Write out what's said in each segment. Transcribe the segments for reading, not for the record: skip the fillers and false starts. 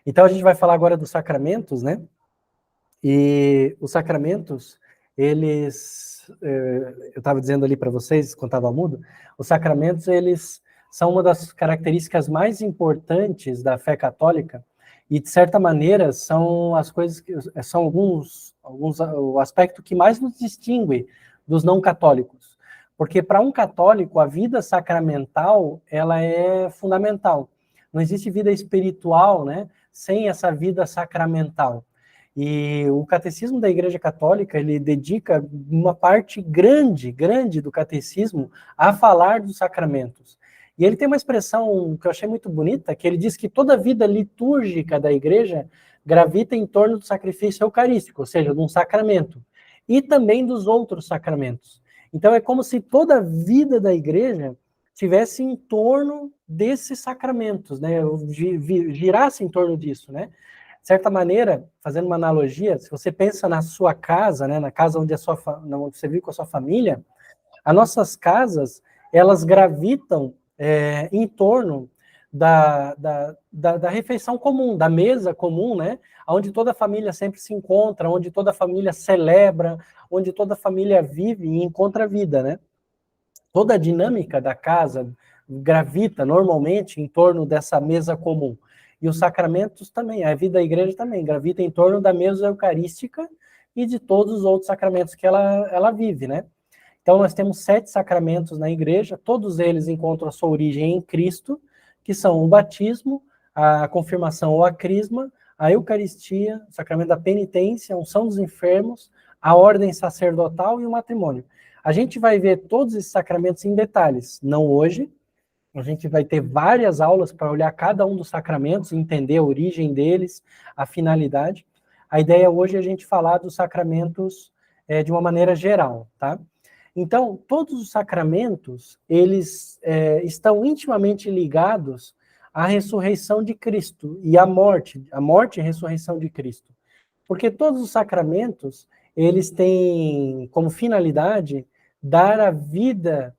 Então, a gente vai falar agora dos sacramentos, né? E os sacramentos, eles... eu estava dizendo ali para vocês, quando estava mudo, os sacramentos, eles são uma das características mais importantes da fé católica e, de certa maneira, são as coisas que... são alguns o aspecto que mais nos distingue dos não católicos. Porque, para um católico, a vida sacramental, ela é fundamental. Não existe vida espiritual, né, sem essa vida sacramental. E o catecismo da Igreja Católica, ele dedica uma parte grande do catecismo a falar dos sacramentos. E ele tem uma expressão que eu achei muito bonita, que ele diz que toda a vida litúrgica da Igreja gravita em torno do sacrifício eucarístico, ou seja, de um sacramento, e também dos outros sacramentos. Então é como se toda a vida da Igreja tivesse em torno desses sacramentos, né? Girasse em torno disso, né? De certa maneira, fazendo uma analogia, se você pensa na sua casa, né, na casa onde onde você vive com a sua família, as nossas casas, elas gravitam em torno da refeição comum, da mesa comum, né, onde toda a família sempre se encontra, onde toda a família celebra, onde toda a família vive e encontra vida, né? Toda a dinâmica da casa gravita normalmente em torno dessa mesa comum. E os sacramentos também, a vida da igreja também gravita em torno da mesa eucarística e de todos os outros sacramentos que ela vive, né? Então, nós temos 7 sacramentos na igreja, todos eles encontram a sua origem em Cristo, que são o batismo, a confirmação ou a crisma, a Eucaristia, o sacramento da penitência, a unção dos enfermos, a ordem sacerdotal e o matrimônio. A gente vai ver todos esses sacramentos em detalhes, não hoje. A gente vai ter várias aulas para olhar cada um dos sacramentos, entender a origem deles, a finalidade. A ideia hoje é a gente falar dos sacramentos de uma maneira geral, tá? Então, todos os sacramentos, eles estão intimamente ligados à ressurreição de Cristo e à morte e ressurreição de Cristo. Porque todos os sacramentos, eles têm como finalidade dar a vida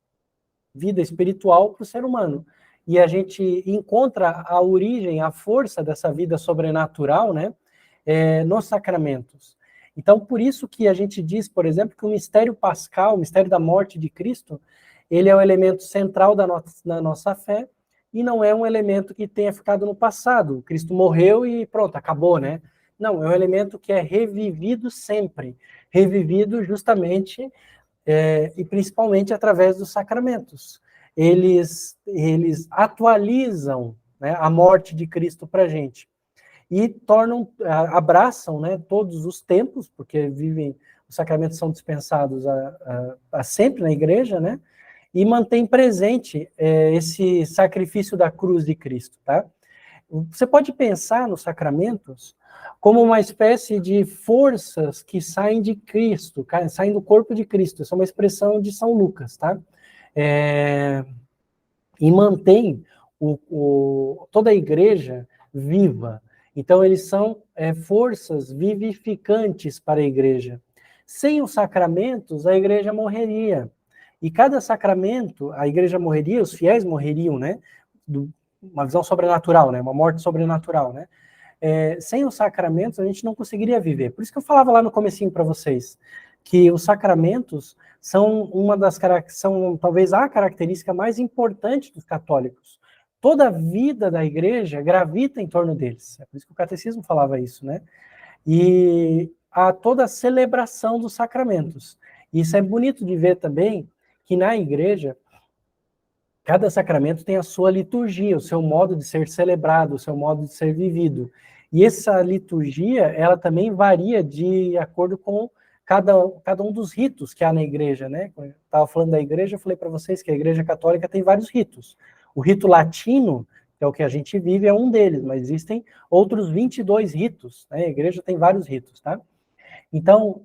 espiritual para o ser humano. E a gente encontra a origem, a força dessa vida sobrenatural, né, nos sacramentos. Então, por isso que a gente diz, por exemplo, que o mistério pascal, o mistério da morte de Cristo, ele é o elemento central da nossa fé e não é um elemento que tenha ficado no passado. Cristo morreu e pronto, acabou, né? Não, é um elemento que é revivido sempre, revivido justamente e principalmente através dos sacramentos. Eles atualizam, né, a morte de Cristo para a gente e abraçam, né, todos os tempos, porque os sacramentos são dispensados a sempre na igreja, né, e mantém presente esse sacrifício da cruz de Cristo, tá? Você pode pensar nos sacramentos como uma espécie de forças que saem de Cristo, saem do corpo de Cristo. Essa é uma expressão de São Lucas, tá? E mantém toda a igreja viva. Então, eles são forças vivificantes para a igreja. Sem os sacramentos, a igreja morreria. E cada sacramento, a igreja morreria, os fiéis morreriam, né? Uma visão sobrenatural, né? Uma morte sobrenatural, né? Sem os sacramentos, a gente não conseguiria viver. Por isso que eu falava lá no comecinho para vocês, que os sacramentos são são talvez a característica mais importante dos católicos. Toda a vida da igreja gravita em torno deles. É por isso que o catecismo falava isso, né? E há toda a celebração dos sacramentos. Isso é bonito de ver também, que na igreja, cada sacramento tem a sua liturgia, o seu modo de ser celebrado, o seu modo de ser vivido. E essa liturgia, ela também varia de acordo com cada um dos ritos que há na igreja, né? Quando eu estava falando da igreja, eu falei para vocês que a igreja católica tem vários ritos. O rito latino, que é o que a gente vive, é um deles, mas existem outros 22 ritos, né? A igreja tem vários ritos, tá? Então,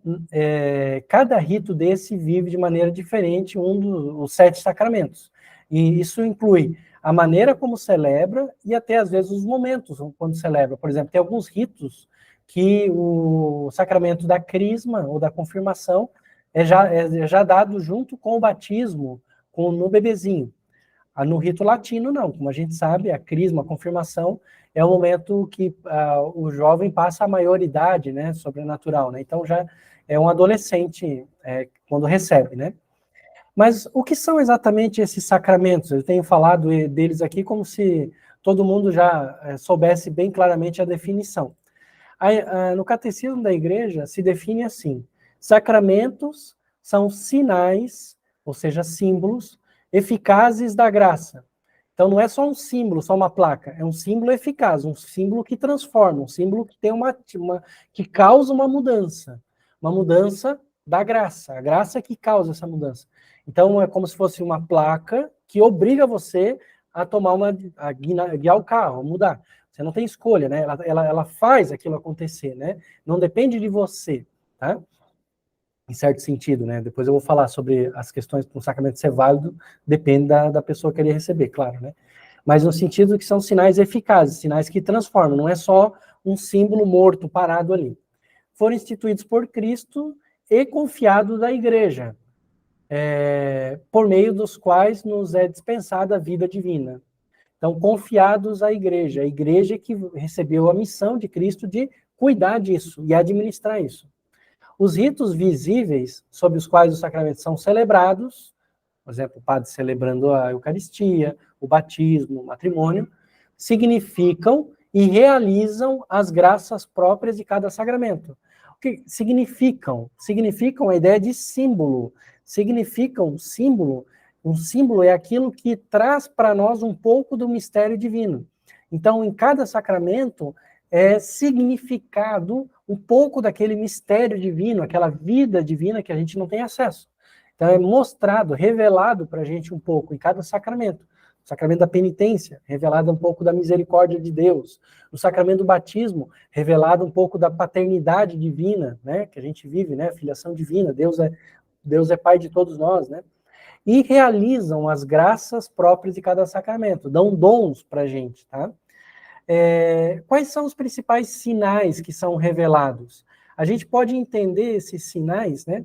cada rito desse vive de maneira diferente os 7 sacramentos. E isso inclui a maneira como celebra e até, às vezes, os momentos quando celebra. Por exemplo, tem alguns ritos que o sacramento da crisma ou da confirmação é já dado junto com o batismo, no bebezinho. No rito latino, não. Como a gente sabe, a crisma, a confirmação, é o momento que o jovem passa a maioridade, né, sobrenatural, né? Então já é um adolescente quando recebe, né? Mas o que são exatamente esses sacramentos? Eu tenho falado deles aqui como se todo mundo já soubesse bem claramente a definição. No Catecismo da Igreja se define assim: sacramentos são sinais, ou seja, símbolos, eficazes da graça. Então não é só um símbolo, só uma placa, é um símbolo eficaz, um símbolo que transforma, um símbolo que tem que causa uma mudança da graça, a graça que causa essa mudança. Então é como se fosse uma placa que obriga você a tomar a guiar o carro, a mudar. Você não tem escolha, né? Ela faz aquilo acontecer, né? Não depende de você, tá? Em certo sentido, né? Depois eu vou falar sobre as questões para um sacramento ser válido, depende da pessoa querer receber, claro, né? Mas no sentido que são sinais eficazes, sinais que transformam, não é só um símbolo morto, parado ali. Foram instituídos por Cristo e confiados à Igreja, por meio dos quais nos é dispensada a vida divina. Então, confiados à Igreja, a Igreja que recebeu a missão de Cristo de cuidar disso e administrar isso. Os ritos visíveis, sob os quais os sacramentos são celebrados, por exemplo, o padre celebrando a Eucaristia, o batismo, o matrimônio, significam e realizam as graças próprias de cada sacramento. O que significam? Significam a ideia de símbolo. Significam símbolo. Um símbolo é aquilo que traz para nós um pouco do mistério divino. Então, em cada sacramento é significado um pouco daquele mistério divino, aquela vida divina que a gente não tem acesso. Então é mostrado, revelado para a gente um pouco em cada sacramento. O sacramento da penitência, revelado um pouco da misericórdia de Deus. O sacramento do batismo, revelado um pouco da paternidade divina, né, que a gente vive, né, filiação divina, Deus é Pai de todos nós, né? E realizam as graças próprias de cada sacramento, dão dons para a gente, tá? Quais são os principais sinais que são revelados? A gente pode entender esses sinais, né,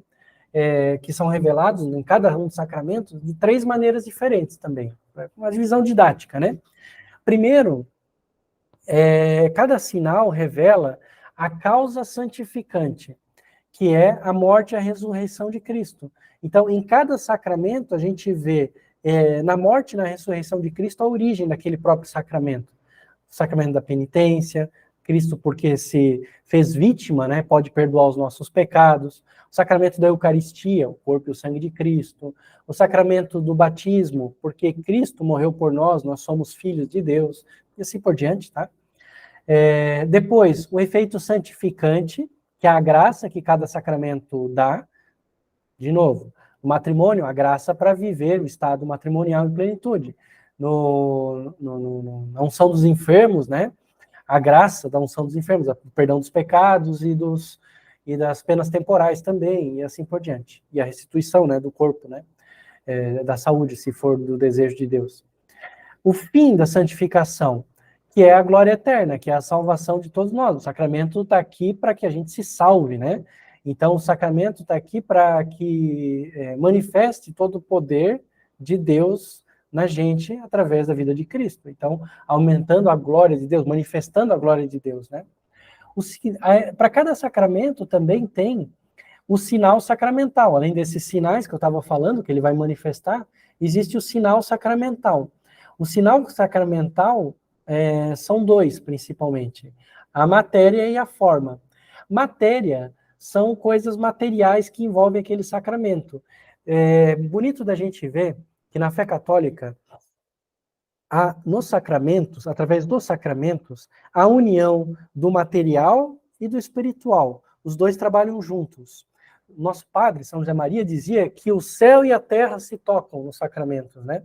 que são revelados em cada um dos sacramentos de 3 maneiras diferentes também. Uma divisão didática, né? Primeiro, cada sinal revela a causa santificante, que é a morte e a ressurreição de Cristo. Então, em cada sacramento, a gente vê na morte e na ressurreição de Cristo a origem daquele próprio sacramento. O sacramento da penitência, Cristo porque se fez vítima, né, pode perdoar os nossos pecados. O sacramento da Eucaristia, o corpo e o sangue de Cristo. O sacramento do batismo, porque Cristo morreu por nós, nós somos filhos de Deus. E assim por diante, tá? Depois, o efeito santificante, que é a graça que cada sacramento dá. De novo, o matrimônio, a graça para viver o estado matrimonial em plenitude. Na unção dos enfermos, né? A graça da unção dos enfermos, o perdão dos pecados e das penas temporais também, e assim por diante. E a restituição, né, do corpo, né? Da saúde, se for do desejo de Deus. O fim da santificação, que é a glória eterna, que é a salvação de todos nós. O sacramento está aqui para que a gente se salve, né? Então, o sacramento está aqui para que manifeste todo o poder de Deus na gente através da vida de Cristo. Então, aumentando a glória de Deus, manifestando a glória de Deus, né? Para cada sacramento também tem o sinal sacramental. Além desses sinais que eu estava falando, que ele vai manifestar, existe o sinal sacramental. O sinal sacramental são 2, principalmente. A matéria e a forma. Matéria são coisas materiais que envolvem aquele sacramento. Bonito da gente ver que na fé católica, nos sacramentos, através dos sacramentos, a união do material e do espiritual. Os dois trabalham juntos. Nosso padre, São José Maria, dizia que o céu e a terra se tocam nos sacramentos, né?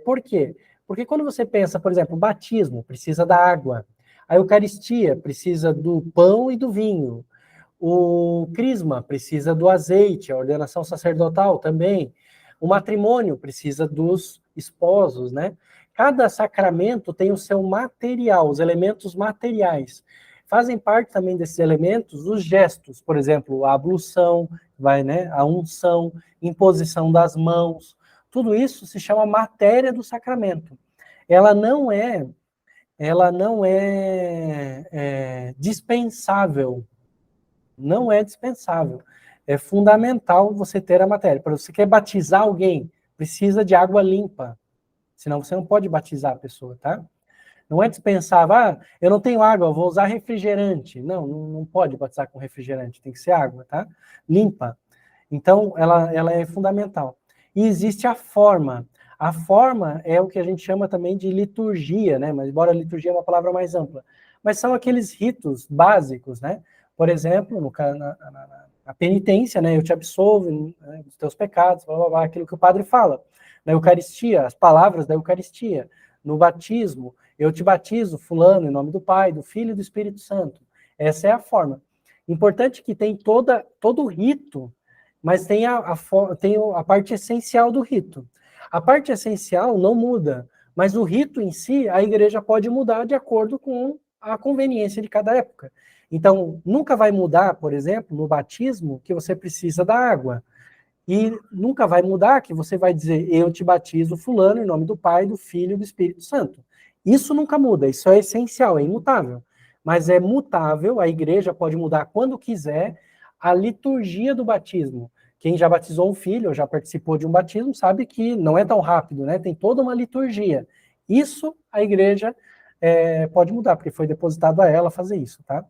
Por quê? Porque quando você pensa, por exemplo, o batismo precisa da água, a Eucaristia precisa do pão e do vinho, o crisma precisa do azeite, a ordenação sacerdotal também, o matrimônio precisa dos esposos, né? Cada sacramento tem o seu material, os elementos materiais. Fazem parte também desses elementos os gestos, por exemplo, a ablução, né? A unção, imposição das mãos, Tudo isso se chama matéria do sacramento. Ela não é dispensável. Não é dispensável. É fundamental você ter a matéria. Para você quer batizar alguém, precisa de água limpa. Senão você não pode batizar a pessoa, tá? Não é dispensável, eu não tenho água, eu vou usar refrigerante. Não pode batizar com refrigerante, tem que ser água, tá? Limpa. Então, ela é fundamental. E existe a forma. A forma é o que a gente chama também de liturgia, né? Mas, embora liturgia é uma palavra mais ampla. Mas são aqueles ritos básicos, né? Por exemplo, na penitência, né? Eu te absolvo, né, dos teus pecados, blá, blá, blá, aquilo que o padre fala. Na Eucaristia, as palavras da Eucaristia. No batismo, eu te batizo, fulano, em nome do Pai, do Filho e do Espírito Santo. Essa é a forma. Importante que tem todo o rito, mas tem a parte essencial do rito. A parte essencial não muda, mas o rito em si, a igreja pode mudar de acordo com a conveniência de cada época. Então, nunca vai mudar, por exemplo, no batismo, que você precisa da água. E nunca vai mudar que você vai dizer, eu te batizo fulano em nome do Pai, do Filho e do Espírito Santo. Isso nunca muda, isso é essencial, é imutável. Mas é mutável, a igreja pode mudar quando quiser a liturgia do batismo. Quem já batizou um filho, ou já participou de um batismo, sabe que não é tão rápido, né? Tem toda uma liturgia. Isso a igreja pode mudar, porque foi depositado a ela fazer isso, tá?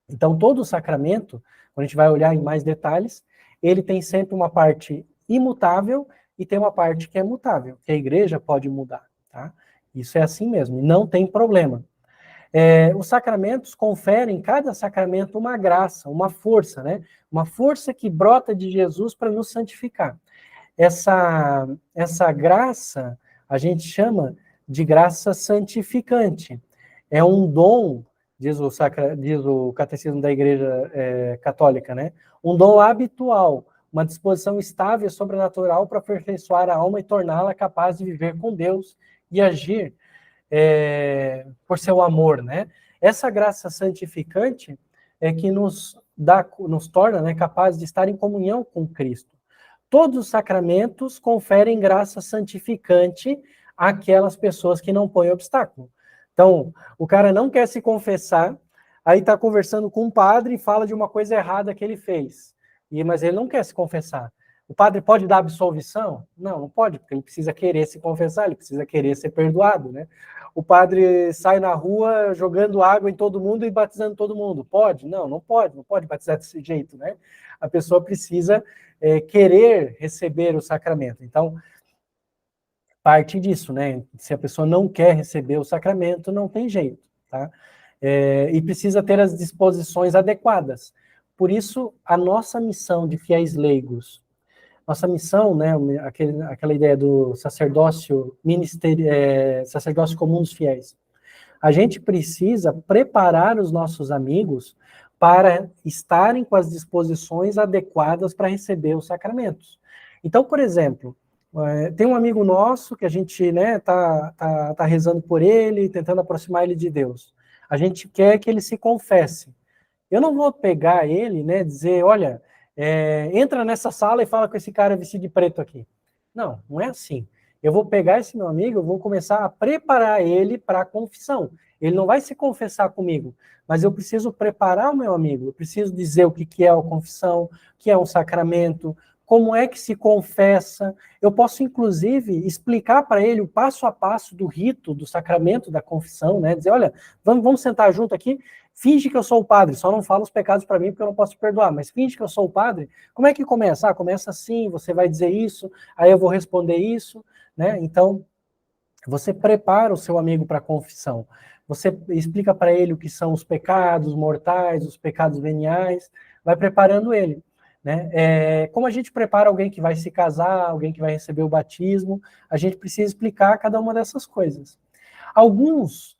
Então, todo o sacramento, quando a gente vai olhar em mais detalhes, ele tem sempre uma parte imutável e tem uma parte que é mutável, que a igreja pode mudar, tá? Isso é assim mesmo, e não tem problema. Os sacramentos conferem, cada sacramento, uma graça, uma força, né? Uma força que brota de Jesus para nos santificar. Essa graça, a gente chama de graça santificante. É um dom, diz o Catecismo da Igreja Católica, né? Um dom habitual, uma disposição estável e sobrenatural para aperfeiçoar a alma e torná-la capaz de viver com Deus e agir por seu amor, né? Essa graça santificante é que nos torna, né, capazes de estar em comunhão com Cristo. Todos os sacramentos conferem graça santificante àquelas pessoas que não põem obstáculo. Então, o cara não quer se confessar, aí está conversando com um padre e fala de uma coisa errada que ele fez. Mas ele não quer se confessar. O padre pode dar absolvição? Não pode, porque ele precisa querer se confessar, ele precisa querer ser perdoado, né? O padre sai na rua jogando água em todo mundo e batizando todo mundo. Pode? Não pode batizar desse jeito, né? A pessoa precisa querer receber o sacramento. Então, parte disso, né? Se a pessoa não quer receber o sacramento, não tem jeito, tá? E precisa ter as disposições adequadas. Por isso, a nossa missão de fiéis leigos, nossa missão, né, aquela ideia do sacerdócio sacerdócio comum dos fiéis. A gente precisa preparar os nossos amigos para estarem com as disposições adequadas para receber os sacramentos. Então, por exemplo, tem um amigo nosso que a gente, né, tá rezando por ele, tentando aproximar ele de Deus. A gente quer que ele se confesse. Eu não vou pegar ele, né, dizer, olha, entra nessa sala e fala com esse cara vestido de preto aqui. Não é assim. Eu vou pegar esse meu amigo, eu vou começar a preparar ele para a confissão. Ele não vai se confessar comigo, mas eu preciso preparar o meu amigo, eu preciso dizer o que é a confissão, o que é um sacramento, como é que se confessa. Eu posso, inclusive, explicar para ele o passo a passo do rito, do sacramento da confissão, né? Dizer, olha, vamos sentar junto aqui, finge que eu sou o padre, só não fala os pecados para mim porque eu não posso te perdoar, mas finge que eu sou o padre. Como é que começa? Começa assim, você vai dizer isso, aí eu vou responder isso, né? Então, você prepara o seu amigo para a confissão. Você explica para ele o que são os pecados mortais, os pecados veniais, vai preparando ele. Né? Como a gente prepara alguém que vai se casar, alguém que vai receber o batismo, a gente precisa explicar cada uma dessas coisas. Alguns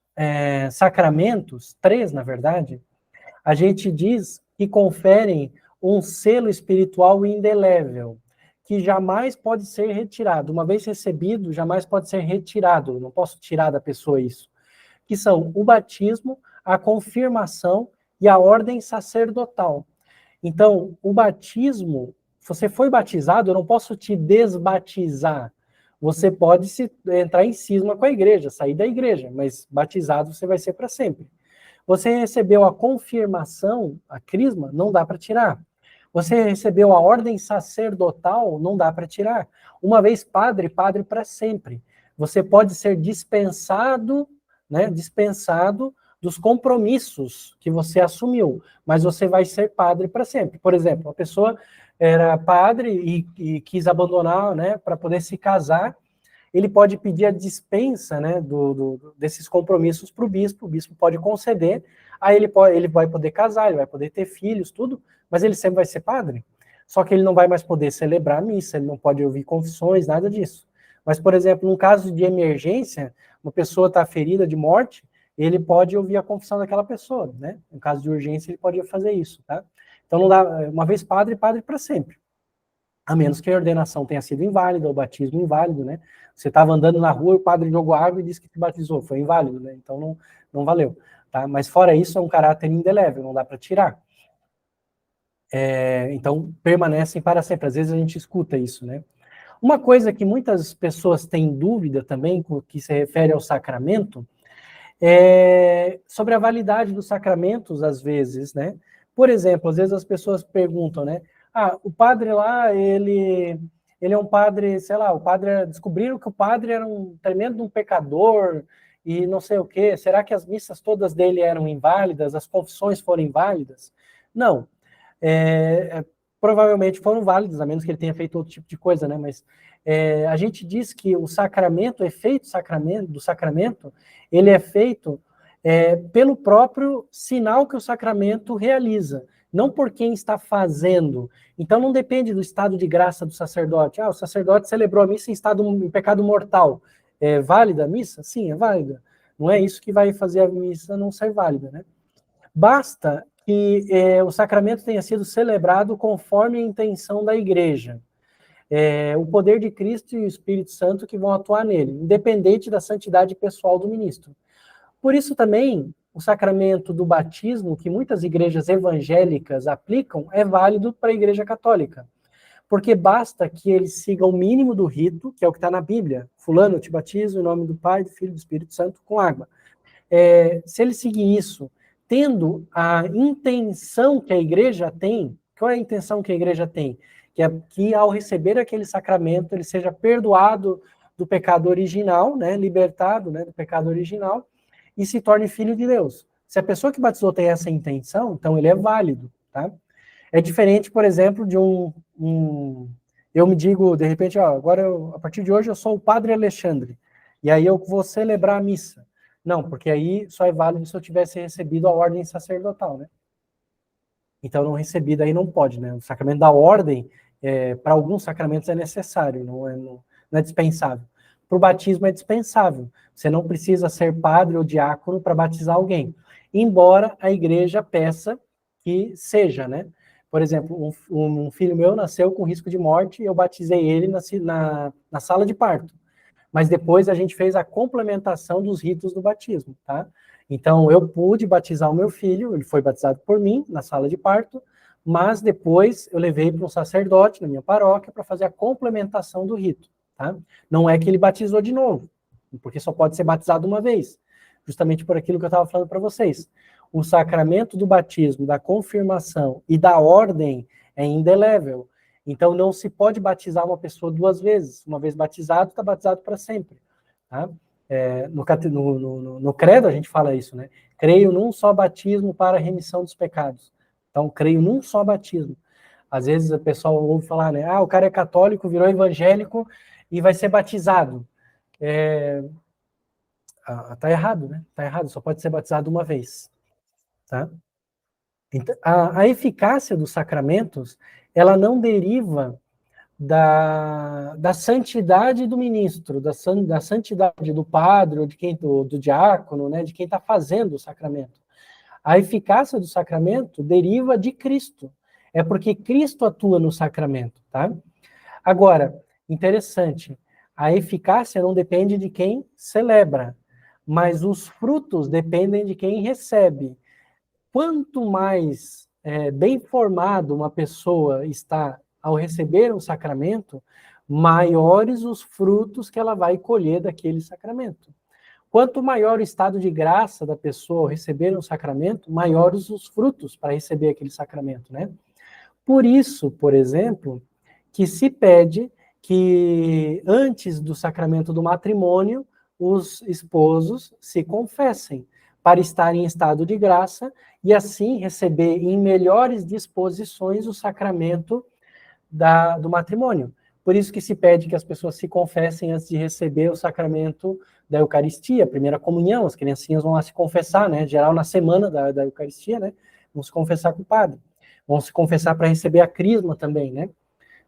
sacramentos, 3 na verdade, a gente diz que conferem um selo espiritual indelével, que jamais pode ser retirado. Uma vez recebido, jamais pode ser retirado. Eu não posso tirar da pessoa isso. Que são o batismo, a confirmação e a ordem sacerdotal. Então, o batismo, se você foi batizado, eu não posso te desbatizar. você pode entrar em cisma com a igreja, sair da igreja, mas batizado você vai ser para sempre. Você recebeu a confirmação, a crisma, não dá para tirar. Você recebeu a ordem sacerdotal, não dá para tirar. Uma vez padre, padre para sempre. Você pode ser dispensado, né, dispensado dos compromissos que você assumiu, mas você vai ser padre para sempre. Por exemplo, a pessoa era padre e quis abandonar, né, para poder se casar, ele pode pedir a dispensa, né, desses compromissos para o bispo pode conceder, aí ele vai poder casar, ele vai poder ter filhos, tudo, mas ele sempre vai ser padre. Só que ele não vai mais poder celebrar a missa, ele não pode ouvir confissões, nada disso. Mas, por exemplo, num caso de emergência, uma pessoa está ferida de morte, ele pode ouvir a confissão daquela pessoa, né? Em caso de urgência, ele pode fazer isso, tá? Então, não dá, uma vez padre, padre para sempre. A menos que a ordenação tenha sido inválida, ou o batismo inválido, né? Você estava andando na rua, o padre jogou água e disse que te batizou, foi inválido, né? Então não valeu, tá? Mas fora isso, é um caráter indelével, não dá para tirar. Então, permanecem para sempre. Às vezes a gente escuta isso, né? Uma coisa que muitas pessoas têm dúvida também, que se refere ao sacramento, é sobre a validade dos sacramentos, às vezes, né? Por exemplo, às vezes as pessoas perguntam, né? Ah, o padre lá, ele é um padre, sei lá, descobriram que o padre era um tremendo pecador e não sei o quê. Será que as missas todas dele eram inválidas? As confissões foram inválidas? Não. Provavelmente foram válidas, a menos que ele tenha feito outro tipo de coisa, né? Mas a gente diz que o sacramento, o efeito do sacramento, ele é feito pelo próprio sinal que o sacramento realiza, não por quem está fazendo. Então não depende do estado de graça do sacerdote. Ah, o sacerdote celebrou a missa em pecado mortal. É válida a missa? Sim, é válida. Não é isso que vai fazer a missa não ser válida, né? Basta que o sacramento tenha sido celebrado conforme a intenção da igreja. O poder de Cristo e o Espírito Santo que vão atuar nele, independente da santidade pessoal do ministro. Por isso também, o sacramento do batismo, que muitas igrejas evangélicas aplicam, é válido para a igreja católica. Porque basta que eles sigam o mínimo do rito, que é o que está na Bíblia. Fulano, eu te batizo em nome do Pai, do Filho e do Espírito Santo com água. Se ele seguir isso, tendo a intenção que a igreja tem, qual é a intenção que a igreja tem? Que é que ao receber aquele sacramento, ele seja perdoado do pecado original, né, libertado, né, do pecado original, e se torne filho de Deus. Se a pessoa que batizou tem essa intenção, então ele é válido, tá? É diferente, por exemplo, de eu me digo, de repente, ó, a partir de hoje eu sou o Padre Alexandre, e aí eu vou celebrar a missa. Não, porque aí só é válido se eu tivesse recebido a ordem sacerdotal, né? Então, não recebi, daí não pode, né? O sacramento da ordem, para alguns sacramentos é necessário, não é dispensável. Para o batismo é dispensável. Você não precisa ser padre ou diácono para batizar alguém, embora a igreja peça que seja, né? Por exemplo, um filho meu nasceu com risco de morte e eu batizei ele na sala de parto. Mas depois a gente fez a complementação dos ritos do batismo, tá? Então, eu pude batizar o meu filho, ele foi batizado por mim, na sala de parto, mas depois eu levei para um sacerdote na minha paróquia para fazer a complementação do rito, tá? Não é que ele batizou de novo, porque só pode ser batizado uma vez, justamente por aquilo que eu estava falando para vocês. O sacramento do batismo, da confirmação e da ordem é indelével. Então, não se pode batizar uma pessoa duas vezes. Uma vez batizado, está batizado para sempre. Tá? No credo, a gente fala isso, né? Creio num só batismo para a remissão dos pecados. Então, creio num só batismo. Às vezes, o pessoal ouve falar, né? Ah, o cara é católico, virou evangélico e vai ser batizado. Tá errado, né? Tá errado, só pode ser batizado uma vez. Tá? Então, a eficácia dos sacramentos, ela não deriva da santidade do ministro, da santidade do padre, ou do diácono, né, de quem está fazendo o sacramento. A eficácia do sacramento deriva de Cristo. É porque Cristo atua no sacramento, tá? Agora, interessante, a eficácia não depende de quem celebra, mas os frutos dependem de quem recebe. Quanto mais bem formado uma pessoa está ao receber um sacramento, maiores os frutos que ela vai colher daquele sacramento. Quanto maior o estado de graça da pessoa ao receber um sacramento, maiores os frutos para receber aquele sacramento, né? Por isso, por exemplo, que se pede que antes do sacramento do matrimônio, os esposos se confessem, para estar em estado de graça e assim receber em melhores disposições o sacramento do matrimônio. Por isso que se pede que as pessoas se confessem antes de receber o sacramento da Eucaristia, a primeira comunhão. As criancinhas vão lá se confessar, né? Em geral, na semana da Eucaristia, né? Vão se confessar com o padre. Vão se confessar para receber a crisma também, né?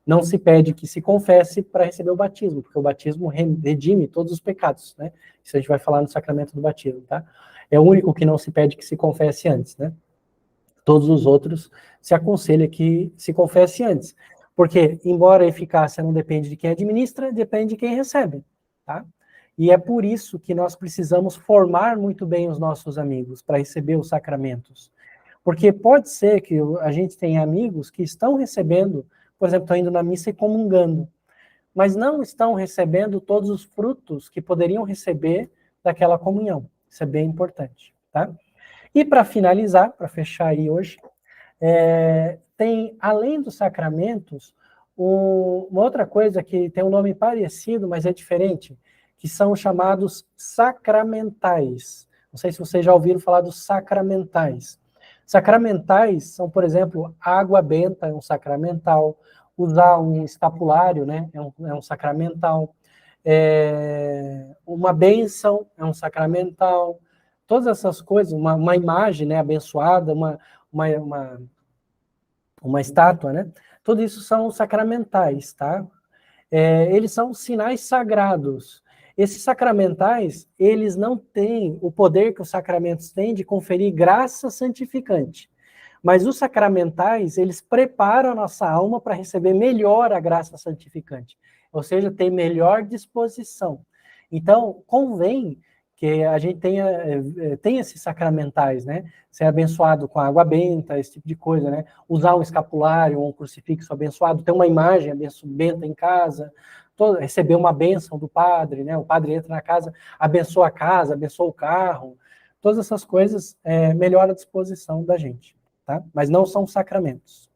Não se pede que se confesse para receber o batismo, porque o batismo redime todos os pecados, né? Isso a gente vai falar no sacramento do batismo, tá? É o único que não se pede que se confesse antes, né? Todos os outros se aconselha que se confesse antes. Porque, embora a eficácia não depende de quem administra, depende de quem recebe, tá? E é por isso que nós precisamos formar muito bem os nossos amigos para receber os sacramentos. Porque pode ser que a gente tenha amigos que estão recebendo, por exemplo, estão indo na missa e comungando, mas não estão recebendo todos os frutos que poderiam receber daquela comunhão. Isso é bem importante, tá? E para finalizar, para fechar aí hoje, tem, além dos sacramentos, uma outra coisa que tem um nome parecido, mas é diferente, que são chamados sacramentais. Não sei se vocês já ouviram falar dos sacramentais. Sacramentais são, por exemplo, água benta é um sacramental, usar um escapulário, né, é um sacramental, uma bênção é um sacramental, todas essas coisas, uma imagem, né, abençoada, uma estátua, né? Tudo isso são sacramentais, tá? Eles são sinais sagrados. Esses sacramentais, eles não têm o poder que os sacramentos têm de conferir graça santificante. Mas os sacramentais, eles preparam a nossa alma para receber melhor a graça santificante. Ou seja, ter melhor disposição. Então, convém que a gente tenha esses sacramentais, né? Ser abençoado com água benta, esse tipo de coisa, né? Usar um escapulário, um crucifixo abençoado, ter uma imagem benta em casa, receber uma bênção do padre, né? O padre entra na casa, abençoa a casa, abençoa o carro. Todas essas coisas melhoram a disposição da gente, tá? Mas não são sacramentos.